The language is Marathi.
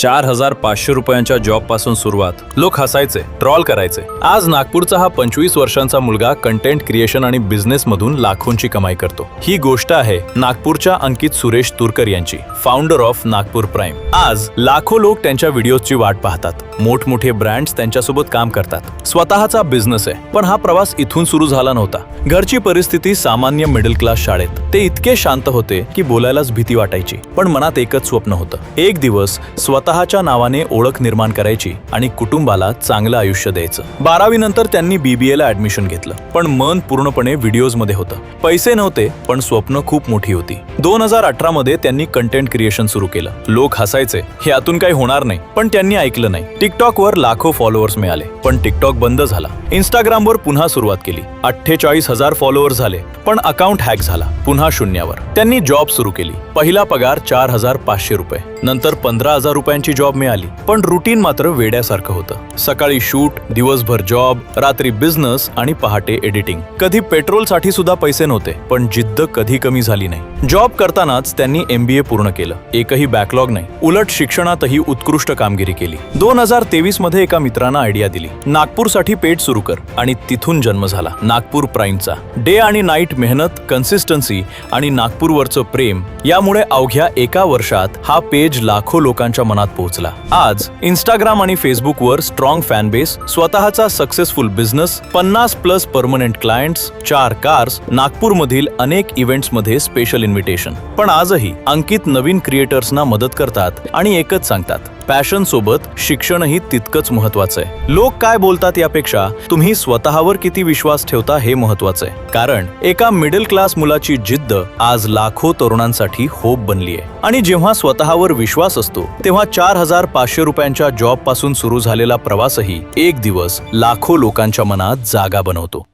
4,500 रुपयांच्या जॉब पासून सुरुवात. लोक हसायचे, ट्रॉल करायचे. आज नागपूरचा हा 25 वर्षांचा मुलगा कंटेंट क्रिएशन आणि बिझनेस मधून लाखोंची कमाई करतो. ही गोष्ट आहे नागपूरच्या अंकित सुरेश तुरकर यांची, फाउंडर ऑफ नागपूर प्राईम. आज लाखो लोक त्यांच्या व्हिडिओची वाट पाहतात. मोठमोठे ब्रँड्स त्यांच्यासोबत काम करतात. स्वतःचा बिझनेस आहे. पण हा प्रवास इथून सुरू झाला नव्हता. घरची परिस्थिती सामान्य मिडल क्लास शाळेत. ते इतके शांत होते की बोलायलाच भीती वाटायची. पण मनात एकच स्वप्न होतं, एक दिवस स्वतःच्या नावाने ओळख निर्माण करायची आणि कुटुंबाला चांगलं आयुष्य द्यायचं. 12वी नंतर त्यांनी BBA ला ऍडमिशन घेतलं. पण मन पूर्णपणे व्हिडिओज मध्ये होतं. पैसे नव्हते, पण स्वप्न खूप मोठी होती. 2018 मध्ये त्यांनी कंटेंट क्रिएशन सुरू केलं. लोक हसायचे, हे यातून काही होणार नाही. पण त्यांनी ऐकलं नाही. टिकटॉकवर लाखो फॉलोअर्स मिळाले, पण टिकटॉक बंद झाला. इंस्टाग्रामवर पुन्हा सुरुवात केली. 48,000 फॉलोअर्स झाले, पण अकाउंट हॅक झाला. पुन्हा शून्यावर. त्यांनी जॉब सुरू केली. पहिला पगार 4,500 रुपये. नंतर 15,000 रुपयांची जॉब मिळाली. पण रुटीन मात्र वेड्यासारखं होतं. सकाळी शूट, दिवसभर जॉब, रात्री बिझनेस आणि पहाटे एडिटिंग. कधी पेट्रोलसाठी सुद्धा पैसे नव्हते, पण जिद्द कधी कमी झाली नाही. जॉब करतानाच त्यांनी MBA पूर्ण केलं. एकही बॅकलॉग नाही. उलट शिक्षणातही उत्कृष्ट कामगिरी केली. 2023 मध्ये एका मित्रानं आयडिया दिली, नागपूरसाठी पेज सुरू कर. आणि तिथून जन्म झाला नागपूर प्राईमचा. डे आणि नाईट मेहनत, कन्सिस्टन्सी आणि नागपूरवरचं प्रेम यामुळे अवघ्या एका वर्षात हा पेज लाखो लोकांच्या मनात पोहोचला. आज इंस्टाग्राम आणि फेसबुकवर स्ट्रॉंग फॅन बेस, स्वतःचा successful business, 50+ permanent clients, 4 cars, नागपूरमधील अनेक इव्हेंट्समध्ये स्पेशल इन्व्हिटेशन. पण आजही अंकित नवीन क्रिएटर्सना मदत करतात आणि एकच सांगतात, पॅशन सोबत शिक्षणही तितकंच महत्वाचं आहे. लोक काय बोलतात यापेक्षा तुम्ही स्वतःवर किती विश्वास ठेवता हे महत्वाचं आहे. कारण एका मिडल क्लास मुलाची जिद्द आज लाखो तरुणांसाठी होप बनलीये. आणि जेव्हा स्वतःवर विश्वास असतो, तेव्हा 4,500 रुपयांच्या जॉब पासून सुरू झालेला प्रवासही एक दिवस लाखो लोकांच्या मनात जागा बनवतो.